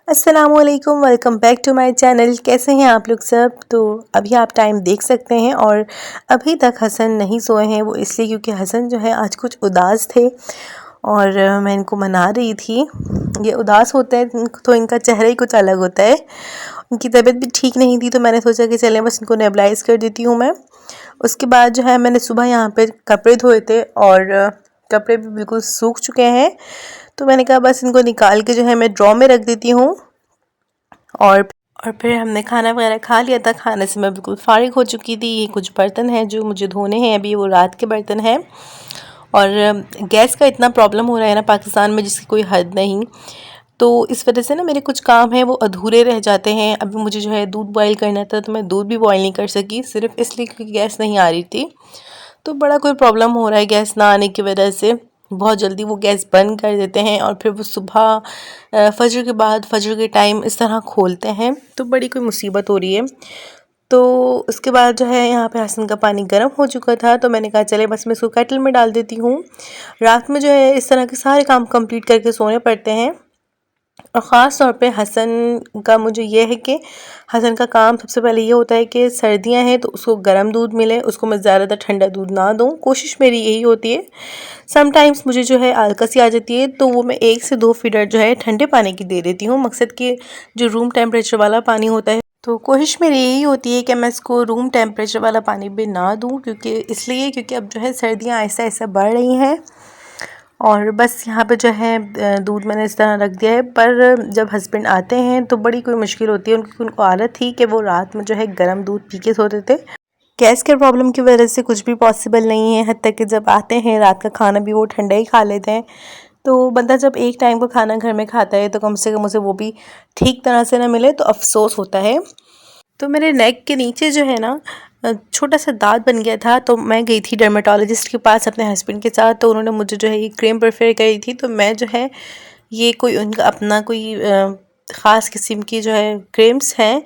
अस्सलामुअलैकुम, welcome back to my channel. कैसे हैं आप लोग सब। तो अभी आप टाइम देख सकते हैं और अभी तक हसन नहीं सोए हैं। वो इसलिए क्योंकि हसन जो है आज कुछ उदास थे और मैं इनको मना रही थी। ये उदास होते हैं तो इनका चेहरा ही कुछ अलग होता है। उनकी तबीयत भी ठीक नहीं थी तो मैंने सोचा कि चलें बस इनको नेबलाइज़ कर देती हूँ मैं। उसके बाद जो है मैंने सुबह यहाँ पे कपड़े धोए थे और कपड़े भी बिल्कुल सूख चुके हैं। तो मैंने कहा बस इनको निकाल के जो है मैं ड्रॉ में रख देती हूँ। और फिर हमने खाना वगैरह खा लिया था। खाने से मैं बिल्कुल फ़ारिग हो चुकी थी। ये कुछ बर्तन हैं जो मुझे धोने हैं, अभी वो रात के बर्तन हैं। और गैस का इतना प्रॉब्लम हो रहा है ना पाकिस्तान में जिसकी कोई हद नहीं। तो इस वजह से ना मेरे कुछ काम हैं वो अधूरे रह जाते हैं। अभी मुझे जो है दूध बॉईल करना था तो मैं दूध भी बॉईल नहीं कर सकी, सिर्फ इसलिए क्योंकि गैस नहीं आ रही थी। तो बड़ा कोई प्रॉब्लम हो रहा है गैस ना आने की वजह से। बहुत जल्दी वो गैस बंद कर देते हैं और फिर वो सुबह फजर के बाद फजर के टाइम इस तरह खोलते हैं। तो बड़ी कोई मुसीबत हो रही है। तो उसके बाद जो है यहाँ पे हसन का पानी गर्म हो चुका था तो मैंने कहा चले बस मैं इसको केटल में डाल देती हूँ। रात में जो है इस तरह के सारे काम कंप्लीट करके सोने पड़ते हैं। और ख़ास तौर पे हसन का मुझे ये है कि हसन का काम सबसे पहले ये होता है कि सर्दियां हैं तो उसको गर्म दूध मिले, उसको मैं ज़्यादातर ठंडा दूध ना दूँ। कोशिश मेरी यही होती है। समटाइम्स मुझे जो है आलकसी आ जाती है तो वो मैं 1 से 2 फीडर जो है ठंडे पानी की दे देती हूँ। मकसद कि जो रूम टेम्परेचर वाला पानी होता है तो कोशिश मेरी यही होती है कि मैं इसको रूम टेम्परेचर वाला पानी भी ना दूँ, क्योंकि अब जो है सर्दियाँ आहिस्ता आहिस्ता बढ़ रही हैं। और बस यहाँ पे जो है दूध मैंने इस तरह रख दिया है। पर जब हस्बैंड आते हैं तो बड़ी कोई मुश्किल होती है। उनको आदत थी कि वो रात में जो है गर्म दूध पी के सोते थे। गैस के प्रॉब्लम की वजह से कुछ भी पॉसिबल नहीं है। हत्ता कि जब आते हैं रात का खाना भी वो ठंडा ही खा लेते हैं। तो बंदा जब एक टाइम का खाना घर में खाता है तो कम से कम उसे वो भी ठीक तरह से ना मिले तो अफसोस होता है। तो मेरे नेक के नीचे जो है ना छोटा सा दाग बन गया था। तो मैं गई थी डर्मेटोलॉजिस्ट के पास अपने हस्बैंड के साथ। तो उन्होंने मुझे जो है ये क्रीम प्रेफर करी थी। तो मैं जो है ये कोई उनका अपना कोई ख़ास किस्म की जो है क्रीम्स हैं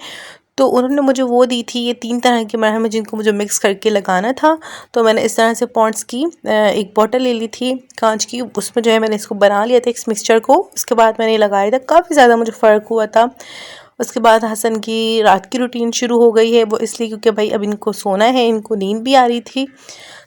तो उन्होंने मुझे वो दी थी। ये 3 तरह की मरहम है जिनको मुझे मिक्स करके लगाना था। तो मैंने इस तरह से पॉन्ड्स की एक बॉटल ले ली थी कांच की। उसमें जो है मैंने इसको बना लिया था इस मिक्सचर को। उसके बाद मैंने लगाया था, काफ़ी ज़्यादा मुझे फ़र्क हुआ था। उसके बाद हसन की रात की रूटीन शुरू हो गई है। वो इसलिए क्योंकि भाई अब इनको सोना है, इनको नींद भी आ रही थी।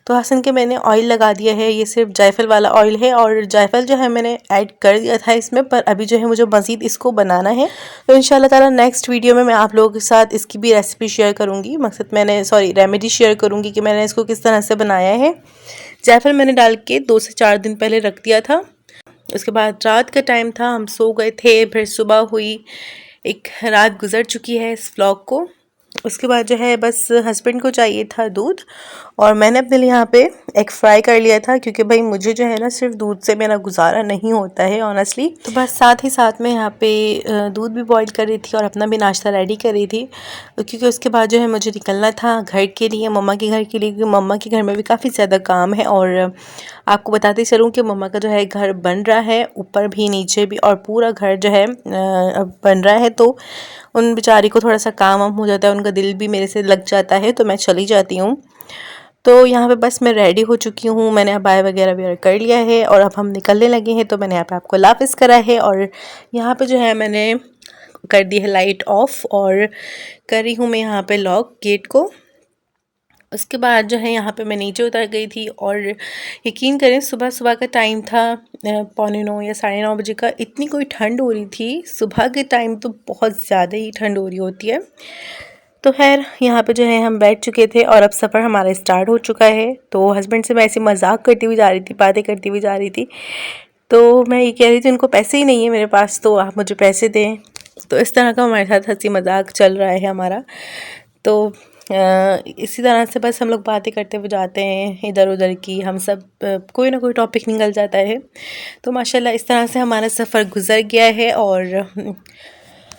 तो हसन के मैंने ऑयल लगा दिया है। ये सिर्फ जायफल वाला ऑयल है और जायफल जो है मैंने ऐड कर दिया था इसमें। पर अभी जो है मुझे मज़ीद इसको बनाना है। तो इंशाल्लाह ताला नेक्स्ट वीडियो में मैं आप लोगों के साथ इसकी भी रेसिपी शेयर करूँगी। रेमेडी शेयर करूँगी कि मैंने इसको किस तरह से बनाया है। जायफल मैंने डाल के 2 से 4 दिन पहले रख दिया था। उसके बाद रात का टाइम था, हम सो गए थे। फिर सुबह हुई, एक रात गुजर चुकी है इस व्लॉग को। उसके बाद जो है बस हस्बैंड को चाहिए था दूध और मैंने अपने लिए यहाँ पे एग फ्राई कर लिया था क्योंकि भाई मुझे जो है ना सिर्फ दूध से मेरा गुजारा नहीं होता है ऑनेस्टली। तो बस साथ ही साथ में यहाँ पे दूध भी बॉईल कर रही थी और अपना भी नाश्ता रेडी कर रही थी क्योंकि उसके बाद जो है मुझे निकलना था घर के लिए, मम्मा के घर के लिए, क्योंकि मम्मा के घर में भी काफ़ी ज़्यादा काम है। और आपको बताते चलूँ कि मम्मा का जो है घर बन रहा है, ऊपर भी नीचे भी, और पूरा घर जो है बन रहा है। तो उन बेचारी को थोड़ा सा काम वाम हो जाता है, उनका दिल भी मेरे से लग जाता है तो मैं चली जाती हूँ। तो यहाँ पे बस मैं रेडी हो चुकी हूँ। मैंने अबाया वगैरह भी कर लिया है और अब हम निकलने लगे हैं। तो मैंने यहाँ पे आपको लाफिस करा है और यहाँ पे जो है मैंने कर दी है लाइट ऑफ और कर रही हूँ मैं यहाँ पे लॉक गेट को। उसके बाद जो है यहाँ पे मैं नीचे उतर गई थी और यकीन करें सुबह सुबह का टाइम था 8:45 या 9:30 बजे का। इतनी कोई ठंड हो रही थी सुबह के टाइम, तो बहुत ज़्यादा ही ठंड हो रही होती है। तो खैर यहाँ पे जो है हम बैठ चुके थे और अब सफ़र हमारा स्टार्ट हो चुका है। तो हस्बैंड से मैं ऐसे मजाक करती हुई जा रही थी, बातें करती हुई जा रही थी। तो मैं ये कह रही थी उनको पैसे ही नहीं है मेरे पास तो आप मुझे पैसे दें। तो इस तरह का हमारे साथ हंसी मजाक चल रहा है हमारा। तो इसी तरह से बस हम लोग बातें करते हुए जाते हैं इधर उधर की। हम सब कोई ना कोई टॉपिक निकल जाता है। तो माशाल्लाह इस तरह से हमारा सफ़र गुज़र गया है। और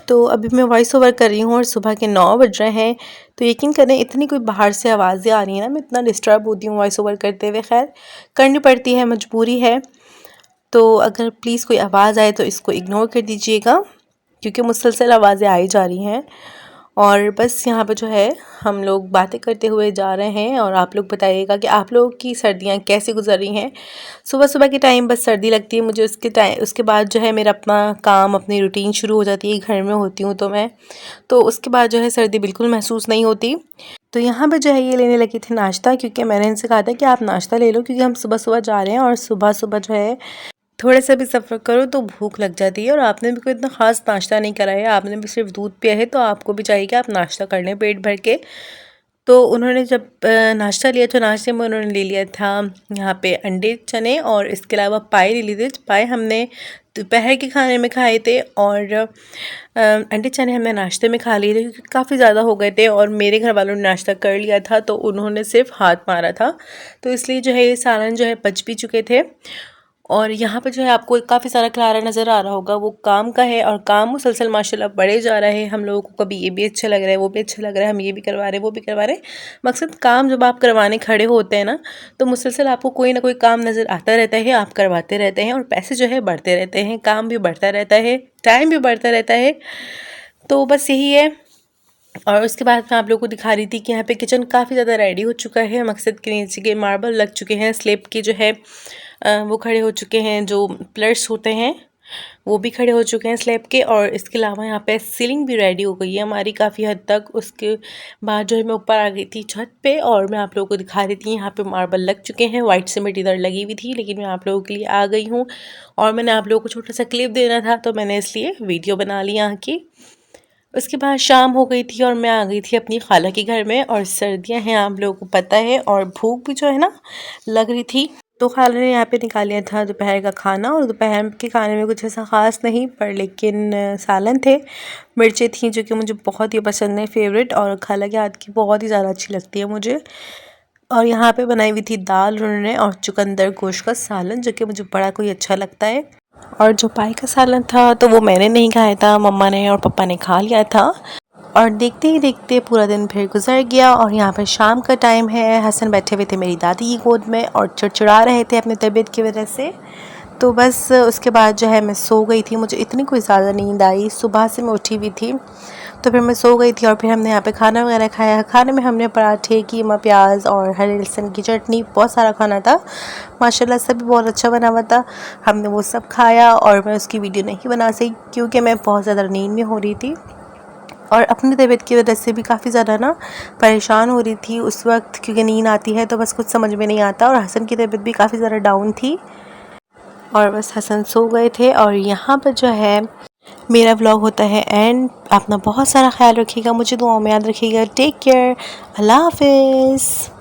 तो अभी मैं वॉइस ओवर कर रही हूँ और सुबह के 9 बज रहे हैं। तो यकीन करें इतनी कोई बाहर से आवाज़ें आ रही हैं ना, मैं इतना डिस्टर्ब होती हूँ वॉइस ओवर करते हुए। खैर करनी पड़ती है, मजबूरी है। तो अगर प्लीज़ कोई आवाज़ आए तो इसको इग्नोर कर दीजिएगा क्योंकि मुसलसल आवाज़ें आई जा रही हैं। और बस यहाँ पे जो है हम लोग बातें करते हुए जा रहे हैं। और आप लोग बताइएगा कि आप लोगों की सर्दियाँ कैसे गुजर रही हैं। सुबह सुबह के टाइम बस सर्दी लगती है मुझे, उसके बाद जो है मेरा अपना काम, अपनी रूटीन शुरू हो जाती है। घर में होती हूँ तो उसके बाद जो है सर्दी बिल्कुल महसूस नहीं होती। तो यहाँ पे जो है ये लेने लगी थी नाश्ता, क्योंकि मैंने इनसे कहा था कि आप नाश्ता ले लो, क्योंकि हम सुबह सुबह जा रहे हैं और सुबह सुबह जो है थोड़ा सा भी सफ़र करो तो भूख लग जाती है। और आपने भी कोई इतना ख़ास नाश्ता नहीं करा है, आपने भी सिर्फ दूध पिया है, तो आपको भी चाहिए कि आप नाश्ता कर लें पेट भर के। तो उन्होंने जब नाश्ता लिया तो नाश्ते में उन्होंने ले लिया था यहाँ पे अंडे चने, और इसके अलावा पाए ले लिए थे। पाए हमने दोपहर के खाने में खाए थे, और अंडे चने हमने नाश्ते में खा लिए थे, क्योंकि काफ़ी ज़्यादा हो गए थे और मेरे घर वालों ने नाश्ता कर लिया था, तो उन्होंने सिर्फ हाथ मारा था। तो इसलिए जो है ये सालन जो है पच भी चुके थे। और यहाँ पे जो है आपको काफ़ी सारा क्लारा नज़र आ रहा होगा, वो काम का है, और काम मुसलसल माशाल्लाह बढ़े जा रहा है। हम लोगों को कभी ये भी अच्छा लग रहा है, वो भी अच्छा लग रहा है, हम ये भी करवा रहे हैं, वो भी करवा रहे हैं। मकसद काम जब आप करवाने खड़े होते हैं ना, तो मुसलसल आपको कोई ना कोई काम नज़र आता रहता है, आप करवाते रहते हैं, और पैसे जो है बढ़ते रहते हैं, काम भी बढ़ता रहता है, टाइम भी बढ़ता रहता है। तो बस यही है। और उसके बाद मैं आप लोगों को दिखा रही थी कि यहाँ पे किचन काफ़ी ज़्यादा रेडी हो चुका है। मकसद के नीचे के मार्बल लग चुके हैं, स्लेब के जो है वो खड़े हो चुके हैं, जो पिलर्स होते हैं वो भी खड़े हो चुके हैं स्लेब के। और इसके अलावा यहाँ पे सीलिंग भी रेडी हो गई है हमारी काफ़ी हद तक। उसके बाद जो है मैं ऊपर आ गई थी छत पे, और मैं आप लोगों को दिखा रही थी यहाँ पे मार्बल लग चुके हैं। वाइट सीमेंट इधर लगी हुई थी, लेकिन मैं आप लोगों के लिए आ गई हूँ, और मैंने आप लोगों को छोटा सा क्लिप देना था, तो मैंने इसलिए वीडियो बना ली यहाँ की। उसके बाद शाम हो गई थी और मैं आ गई थी अपनी खाला के घर में। और सर्दियां हैं, आप लोगों को पता है, और भूख भी जो है ना लग रही थी। तो खाला ने यहाँ पे निकाल लिया था दोपहर का खाना, और दोपहर के खाने में कुछ ऐसा ख़ास नहीं, पर लेकिन सालन थे, मिर्चें थी जो कि मुझे बहुत ही पसंद है, फेवरेट, और खाला के हाथ की बहुत ही ज़्यादा अच्छी लगती है मुझे। और यहाँ पे बनाई हुई थी दाल उन्होंने, और चुकंदर गोश्त का सालन, जो कि मुझे बड़ा कोई अच्छा लगता है। और जो पाई का सालन था तो वो मैंने नहीं खाया था, मम्मा ने और पापा ने खा लिया था। और देखते ही देखते पूरा दिन फिर गुजर गया। और यहाँ पर शाम का टाइम है, हसन बैठे हुए थे मेरी दादी की गोद में और चिड़चिड़ा रहे थे अपनी तबीयत की वजह से। तो बस उसके बाद जो है मैं सो गई थी, मुझे इतनी कोई ज़्यादा नींद आई, सुबह से मैं उठी हुई थी, तो फिर मैं सो गई थी। और फिर हमने यहाँ पे खाना वगैरह खाया। खाने में हमने पराठे, कीमा, प्याज और हरे लहसुन की चटनी, बहुत सारा खाना था माशाल्लाह, सब बहुत अच्छा बना हुआ था। हमने वो सब खाया, और मैं उसकी वीडियो नहीं बना सकी क्योंकि मैं बहुत ज़्यादा नींद में हो रही थी, और अपनी तबीयत की वजह से भी काफ़ी ज़्यादा ना परेशान हो रही थी उस वक्त, क्योंकि नींद आती है तो बस कुछ समझ में नहीं आता। और हसन की तबीयत भी काफ़ी ज़्यादा डाउन थी, और बस हसन सो गए थे। और यहाँ पर जो है मेरा व्लॉग होता है एंड। अपना बहुत सारा ख्याल रखिएगा, मुझे दुआओं में याद रखिएगा। टेक केयर, अल्लाह हाफिज़।